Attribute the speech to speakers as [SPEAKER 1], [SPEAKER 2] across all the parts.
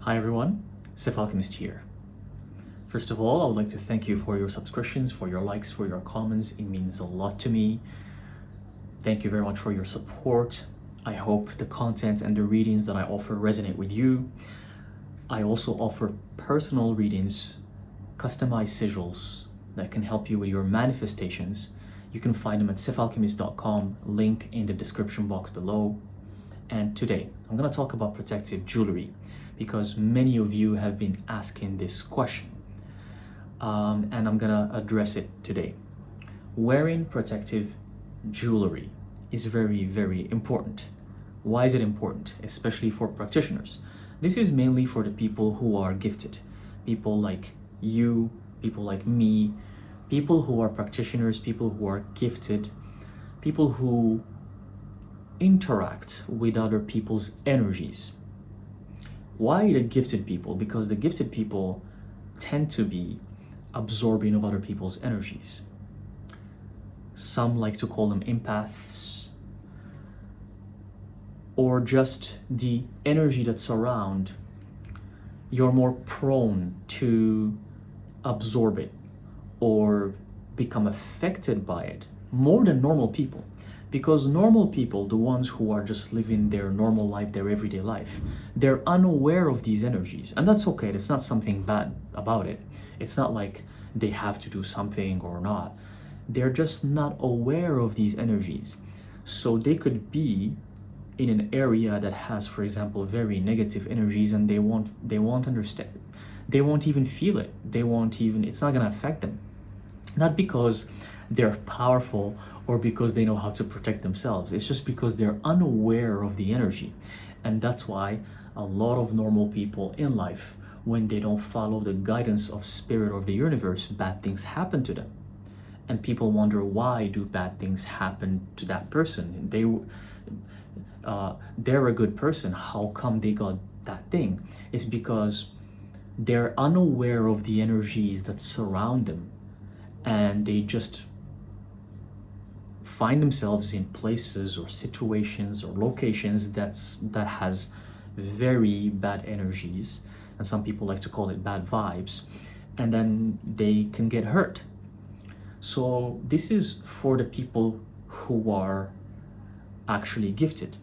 [SPEAKER 1] Hi everyone, Alchemist here. First of all, I would like to thank you for your subscriptions, for your likes, for your comments. It means a lot to me. Thank you very much for your support. I hope the content and the readings that I offer resonate with you. I also offer personal readings, customized sigils that can help you with your manifestations. You can find them at scialchemist.com, link in the description box below. And today, I'm going to talk about protective jewelry because many of you have been asking this question. And I'm going to address it today. Wearing protective jewelry is very, very important. Why is it important? Especially for practitioners. This is mainly for the people who are gifted. People like you, people like me, people who are practitioners, people who are gifted, people who interact with other people's energies. Why the gifted people? Because the gifted people tend to be absorbing of other people's energies. Some like to call them empaths, or just the energy that's around. You're more prone to absorb it or become affected by it more than normal people. Because normal people, the ones who are just living their normal life, their everyday life, they're unaware of these energies. And that's okay, there's not something bad about it. It's not like they have to do something or not. They're just not aware of these energies. So they could be in an area that has, for example, very negative energies, and they won't understand. They won't even feel it. It's not gonna affect them. Not because they're powerful or because they know how to protect themselves. It's just because they're unaware of the energy. And that's why a lot of normal people in life, when they don't follow the guidance of spirit or the universe, bad things happen to them. And people wonder, why do bad things happen to that person? They're a good person. How come they got that thing? It's because they're unaware of the energies that surround them, and they just find themselves in places or situations or locations that has very bad energies, and some people like to call it bad vibes, and then they can get hurt. So this is for the people who are actually gifted,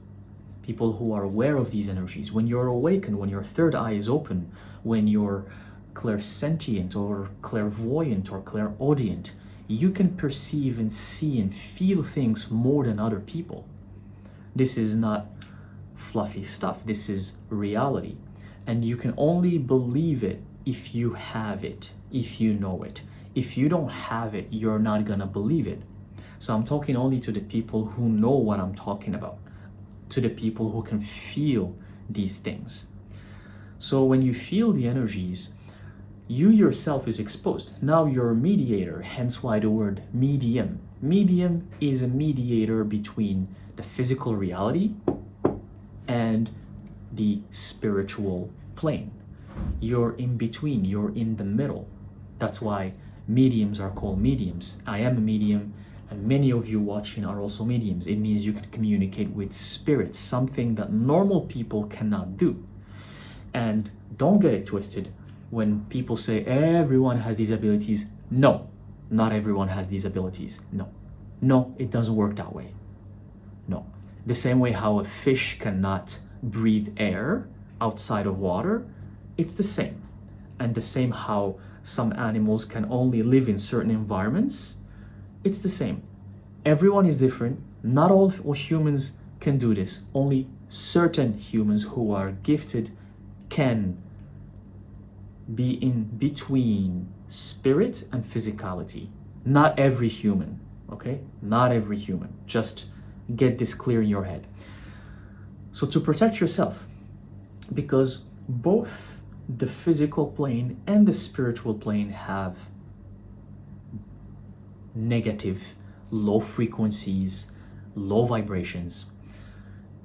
[SPEAKER 1] people who are aware of these energies. When you're awakened, when your third eye is open, when you're clairsentient or clairvoyant or clairaudient, you can perceive and see and feel things more than other people. This is not fluffy stuff. This is reality. And you can only believe it if you have it, if you know it. If you don't have it, you're not gonna believe it. So I'm talking only to the people who know what I'm talking about, to the people who can feel these things. So when you feel the energies, you yourself is exposed. Now you're a mediator, hence why the word medium. Medium is a mediator between the physical reality and the spiritual plane. You're in between, you're in the middle. That's why mediums are called mediums. I am a medium, and many of you watching are also mediums. It means you can communicate with spirits, something that normal people cannot do. And don't get it twisted. When people say everyone has these abilities, no, not everyone has these abilities. No, it doesn't work that way. No. The same way how a fish cannot breathe air outside of water, it's the same. And the same how some animals can only live in certain environments, it's the same. Everyone is different. Not all humans can do this. Only certain humans who are gifted can be in between spirit and physicality. Not every human, okay? Not every human. Just get this clear in your head. So to protect yourself, because both the physical plane and the spiritual plane have negative, low frequencies, low vibrations.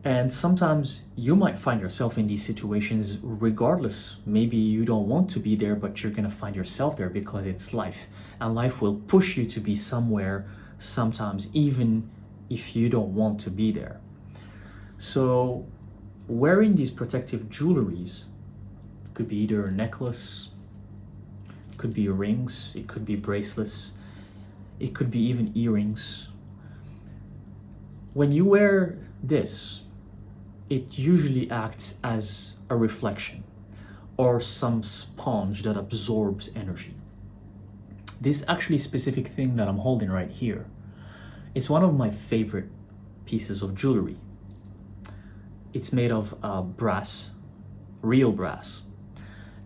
[SPEAKER 1] And sometimes you might find yourself in these situations regardless. Maybe you don't want to be there, but you're gonna find yourself there because it's life. And life will push you to be somewhere sometimes, even if you don't want to be there. So wearing these protective jewelries Could be either a necklace, could be rings, it could be bracelets, it could be even earrings. When you wear this, it usually acts as a reflection or some sponge that absorbs energy. This actually specific thing that I'm holding right here, it's one of my favorite pieces of jewelry. It's made of brass, real brass.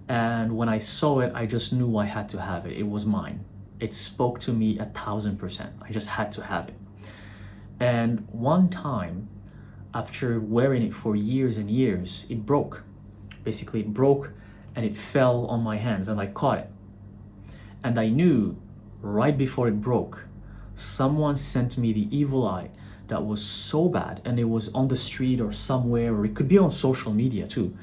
[SPEAKER 1] And when I saw it, I just knew I had to have it. It was mine. It spoke to me 1000%. I just had to have it. And one time, after wearing it for years and years, it broke. Basically, it broke and it fell on my hands and I caught it. And I knew right before it broke, someone sent me the evil eye that was so bad, and it was on the street or somewhere, or it could be on social media too.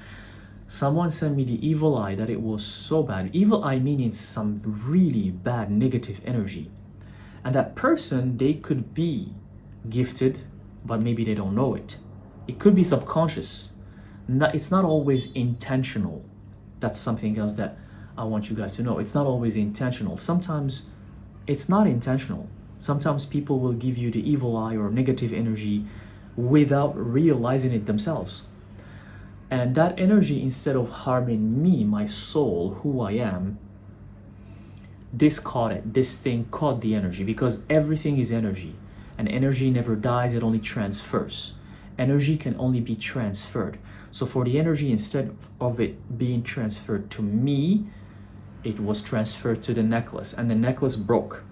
[SPEAKER 1] Someone sent me the evil eye that it was so bad. Evil eye meaning some really bad negative energy. And that person, they could be gifted, but maybe they don't know it. It could be subconscious. It's not always intentional. That's something else that I want you guys to know. It's not always intentional. Sometimes it's not intentional. Sometimes people will give you the evil eye or negative energy without realizing it themselves. And that energy, instead of harming me, my soul, who I am, this caught it. This thing caught the energy, because everything is energy. And energy never dies, it only transfers. Energy can only be transferred. So for the energy, instead of it being transferred to me, it was transferred to the necklace, and the necklace broke.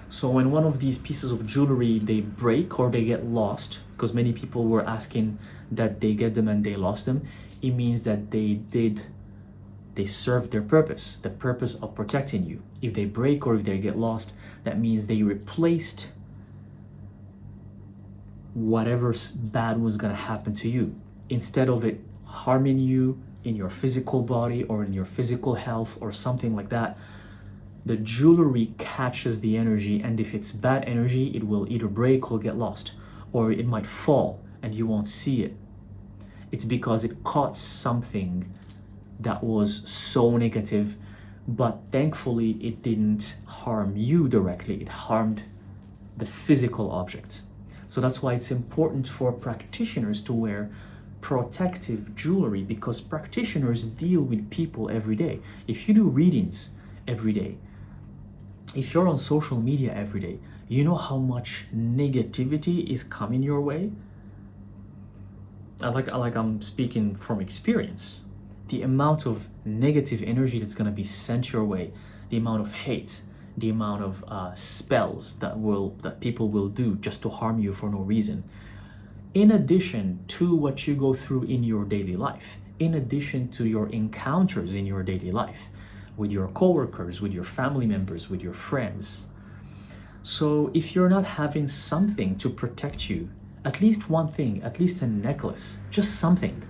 [SPEAKER 1] So when one of these pieces of jewelry, they break or they get lost, because many people were asking that they get them and they lost them, it means that they served their purpose, the purpose of protecting you. If they break or if they get lost, that means they replaced whatever bad was going to happen to you. Instead of it harming you in your physical body or in your physical health or something like that, the jewelry catches the energy, and if it's bad energy, it will either break or get lost, or it might fall and you won't see it. It's because it caught something that was so negative, but thankfully it didn't harm you directly, it harmed the physical object. So that's why it's important for practitioners to wear protective jewelry, because practitioners deal with people every day. If you do readings every day, if you're on social media every day, you know how much negativity is coming your way? I'm speaking from experience. The amount of negative energy that's gonna be sent your way, the amount of hate, the amount of spells that people will do just to harm you for no reason. In addition to what you go through in your daily life, in addition to your encounters in your daily life, with your coworkers, with your family members, with your friends. So if you're not having something to protect you, at least one thing, at least a necklace, just something,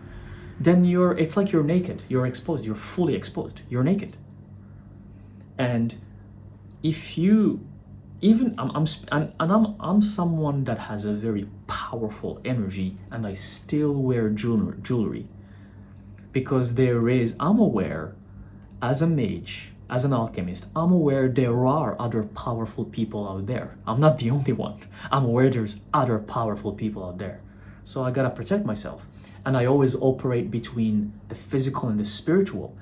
[SPEAKER 1] then it's like you're naked, you're exposed, you're fully exposed, you're naked. And if you even I'm someone that has a very powerful energy, and I still wear jewelry because I'm aware, as a mage, as an alchemist, I'm aware there are other powerful people out there. I'm not the only one. I'm aware there's other powerful people out there. So I gotta protect myself. And I always operate between the physical and the spiritual.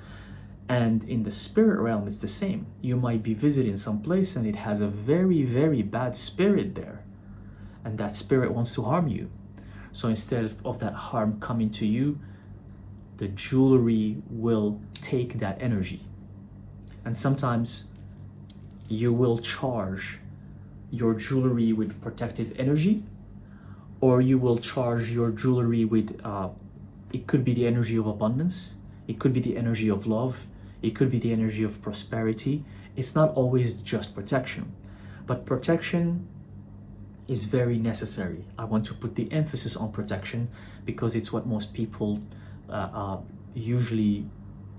[SPEAKER 1] And in the spirit realm, it's the same. You might be visiting some place and it has a very, very bad spirit there. And that spirit wants to harm you. So instead of that harm coming to you, the jewelry will take that energy. And sometimes you will charge your jewelry with protective energy, or you will charge your jewelry with, it could be the energy of abundance, it could be the energy of love, it could be the energy of prosperity. It's not always just protection, but protection is very necessary. I want to put the emphasis on protection because it's what most people usually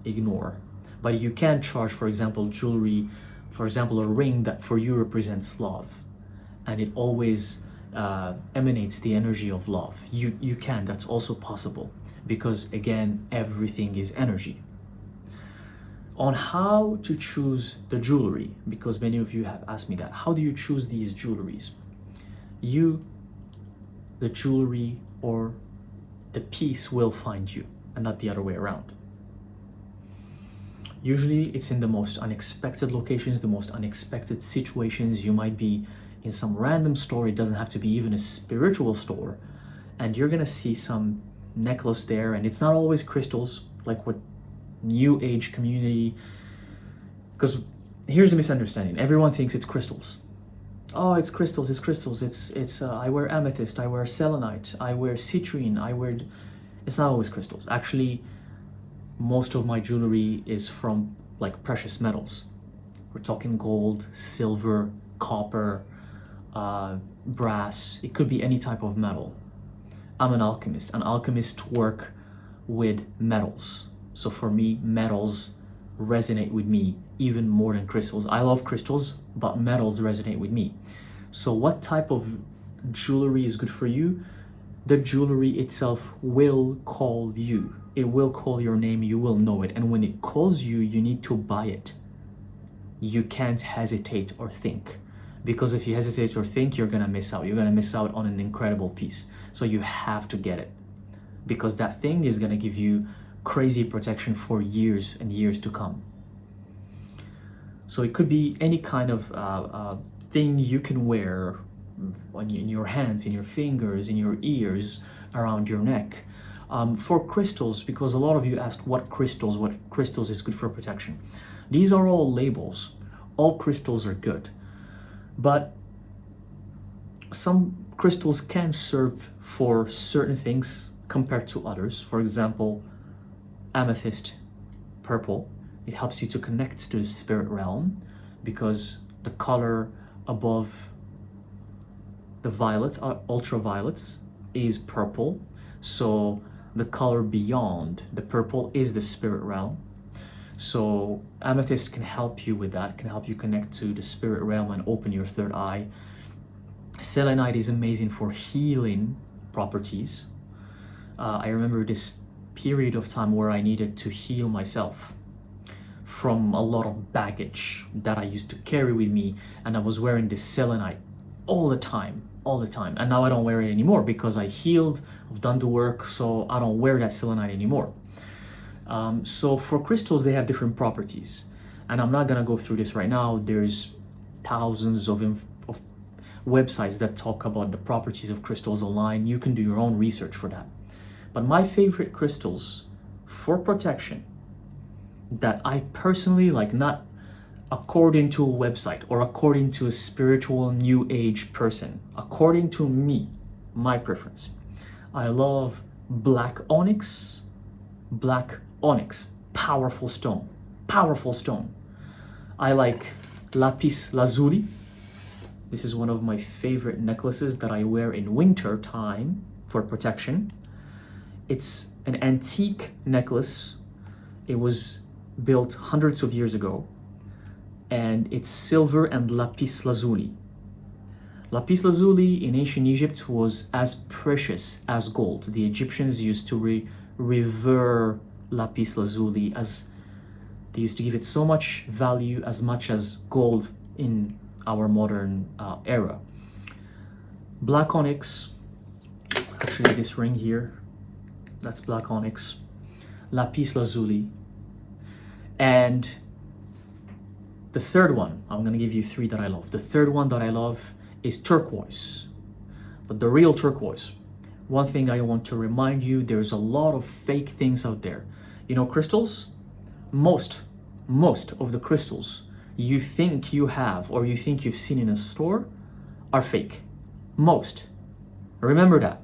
[SPEAKER 1] ignore. But you can charge, for example, jewelry, for example, a ring that for you represents love, and it always emanates the energy of love. You can, that's also possible, because again, everything is energy. on how to choose the jewelry, because many of you have asked me that. How do you choose these jewelries? You, the jewelry or the piece will find you, and not the other way around. Usually it's in the most unexpected locations, the most unexpected situations. You might be in some random store, it doesn't have to be even a spiritual store, and you're gonna see some necklace there, and it's not always crystals, like what new age community, because here's the misunderstanding. Everyone thinks it's crystals. Oh, it's crystals, it's I wear amethyst, I wear selenite, I wear citrine, it's not always crystals. Actually, most of my jewelry is from like precious metals. We're talking gold, silver, copper, brass. It could be any type of metal. I'm an alchemist. An alchemist work with metals. So for me, metals resonate with me even more than crystals. I love crystals, but metals resonate with me. So what type of jewelry is good for you? The jewelry itself will call you. It will call your name, you will know it. And when it calls you, you need to buy it. You can't hesitate or think. Because if you hesitate or think, you're gonna miss out. You're gonna miss out on an incredible piece. So you have to get it. Because that thing is gonna give you crazy protection for years and years to come. So it could be any kind of thing you can wear in your hands, in your fingers, in your ears, around your neck. For crystals, because a lot of you asked what crystals is good for protection. These are all labels. All crystals are good. But some crystals can serve for certain things compared to others. For example, amethyst, purple, it helps you to connect to the spirit realm because the color above the violets, ultraviolets, is purple. So the color beyond the purple is the spirit realm. So amethyst can help you with that, can help you connect to the spirit realm and open your third eye. Selenite is amazing for healing properties. I remember this period of time where I needed to heal myself from a lot of baggage that I used to carry with me, and I was wearing this selenite all the time. And now I don't wear it anymore because I healed, I've done the work, so I don't wear that selenite anymore. So for crystals, they have different properties, and I'm not gonna go through this right now. There's thousands of websites that talk about the properties of crystals online. You can do your own research for that. But my favorite crystals for protection that I personally like, not according to a website or according to a spiritual new age person, according to me, my preference, I love black onyx. Powerful stone. I like lapis lazuli. This is one of my favorite necklaces that I wear in winter time for protection. It's an antique necklace. It was built hundreds of years ago, and it's silver and lapis lazuli. Lapis lazuli in ancient Egypt was as precious as gold. The Egyptians used to revere lapis lazuli, as they used to give it so much value, as much as gold in our modern era. Black onyx, actually this ring here, that's black onyx. Lapis lazuli. And the third one, I'm gonna give you three that I love. The third one that I love is turquoise, but the real turquoise. One thing I want to remind you, there's a lot of fake things out there. You know, crystals, most of the crystals you think you have or you think you've seen in a store are fake. Most. Remember that.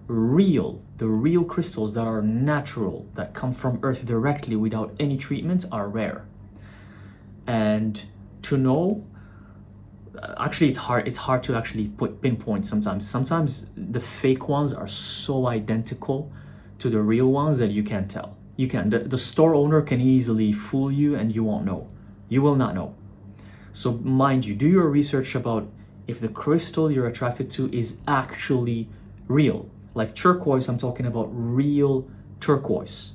[SPEAKER 1] The real crystals that are natural, that come from earth directly without any treatment, are rare. And to know, actually it's hard to actually pinpoint sometimes. Sometimes the fake ones are so identical to the real ones that you can't tell. The store owner can easily fool you and you won't know. You will not know. So mind you, do your research about if the crystal you're attracted to is actually real. Like turquoise, I'm talking about real turquoise.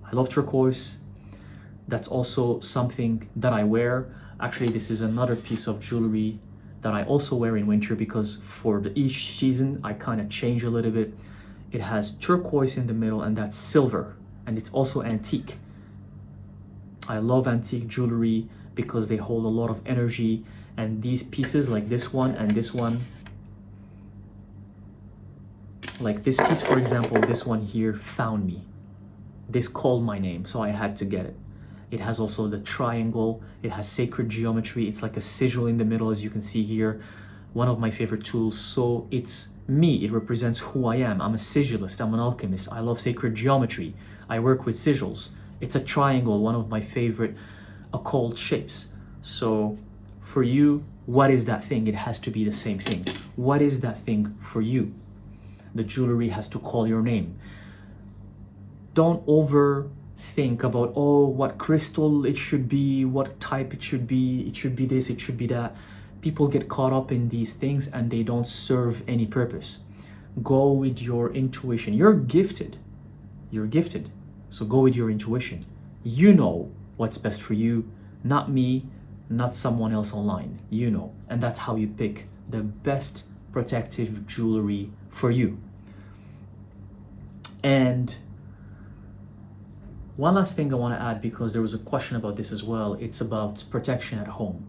[SPEAKER 1] I love turquoise. That's also something that I wear. Actually, this is another piece of jewelry that I also wear in winter, because for each season I kind of change a little bit. It has turquoise in the middle, and that's silver, and it's also antique. I love antique jewelry because they hold a lot of energy, and these pieces like this one and this one, like this piece for example, this one here found me. This called my name, so I had to get it. It has also the triangle, it has sacred geometry, it's like a sigil in the middle, as you can see here. One of my favorite tools, so it's me, it represents who I am. I'm a sigilist, I'm an alchemist, I love sacred geometry, I work with sigils. It's a triangle, one of my favorite occult shapes. So for you, what is that thing? It has to be the same thing. What is that thing for you? The jewelry has to call your name. Don't overthink about, oh, what crystal it should be, what type it should be this, it should be that. People get caught up in these things and they don't serve any purpose. Go with your intuition. You're gifted. You're gifted. So go with your intuition. You know what's best for you, not me, not someone else online. You know. And that's how you pick the best protective jewelry for you. And one last thing I want to add, because there was a question about this as well, it's about protection at home.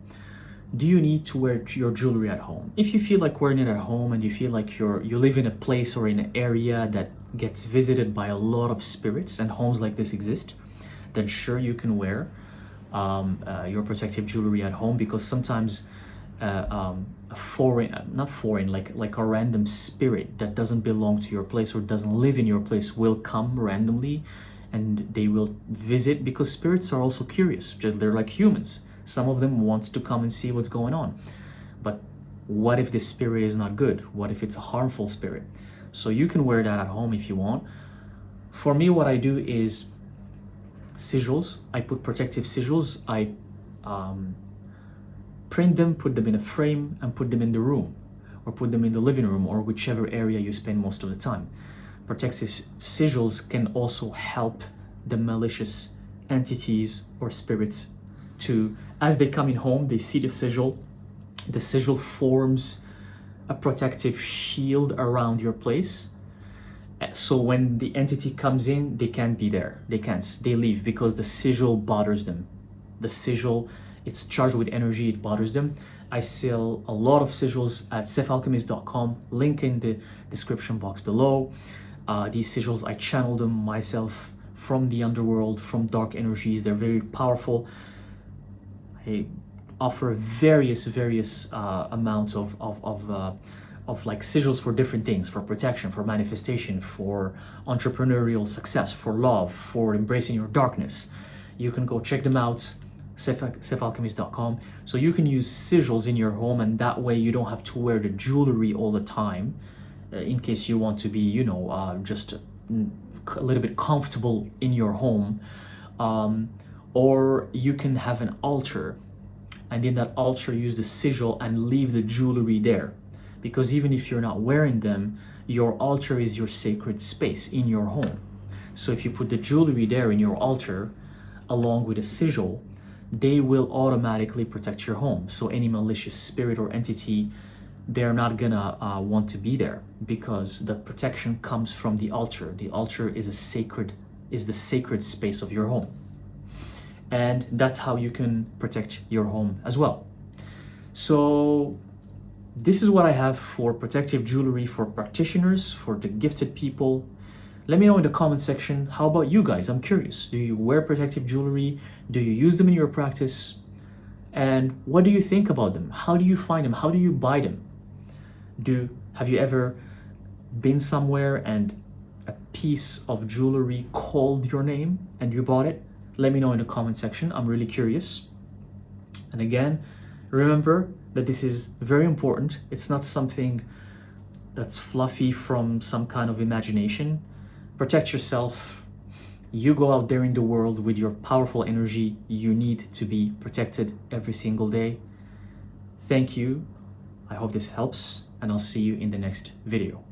[SPEAKER 1] Do you need to wear your jewelry at home? If you feel like wearing it at home and you feel like you live in a place or in an area that gets visited by a lot of spirits, and homes like this exist, then sure, you can wear your protective jewelry at home, because sometimes a like a random spirit that doesn't belong to your place or doesn't live in your place will come randomly, and they will visit, because spirits are also curious. They're like humans. Some of them want to come and see what's going on. But what if this spirit is not good? What if it's a harmful spirit? So you can wear that at home if you want. For me, what I do is sigils. I put protective sigils. I print them, put them in a frame, and put them in the room, or put them in the living room, or whichever area you spend most of the time. Protective sigils can also help the malicious entities or spirits to, as they come in home, they see the sigil forms a protective shield around your place. So when the entity comes in, they can't be there. They leave, because the sigil bothers them. The sigil, it's charged with energy, it bothers them. I sell a lot of sigils at thyself.com, link in the description box below. These sigils, I channel them myself from the underworld, from dark energies. They're very powerful. I offer various amounts of like sigils for different things, for protection, for manifestation, for entrepreneurial success, for love, for embracing your darkness. You can go check them out, scio.alchemist.com. So you can use sigils in your home, and that way you don't have to wear the jewelry all the time, in case you want to be, just a little bit comfortable in your home. Or you can have an altar, and in that altar use the sigil and leave the jewelry there. Because even if you're not wearing them, your altar is your sacred space in your home. So if you put the jewelry there in your altar, along with a sigil, they will automatically protect your home. So any malicious spirit or entity, they're not gonna want to be there, because the protection comes from the altar. The altar is the sacred space of your home. And that's how you can protect your home as well. So this is what I have for protective jewelry for practitioners, for the gifted people. Let me know in the comment section, how about you guys? I'm curious. Do you wear protective jewelry? Do you use them in your practice? And what do you think about them? How do you find them? How do you buy them? Have you ever been somewhere and a piece of jewelry called your name and you bought it? Let me know in the comment section. I'm really curious. And again, remember that this is very important. It's not something that's fluffy from some kind of imagination. Protect yourself. You go out there in the world with your powerful energy. You need to be protected every single day. Thank you. I hope this helps, and I'll see you in the next video.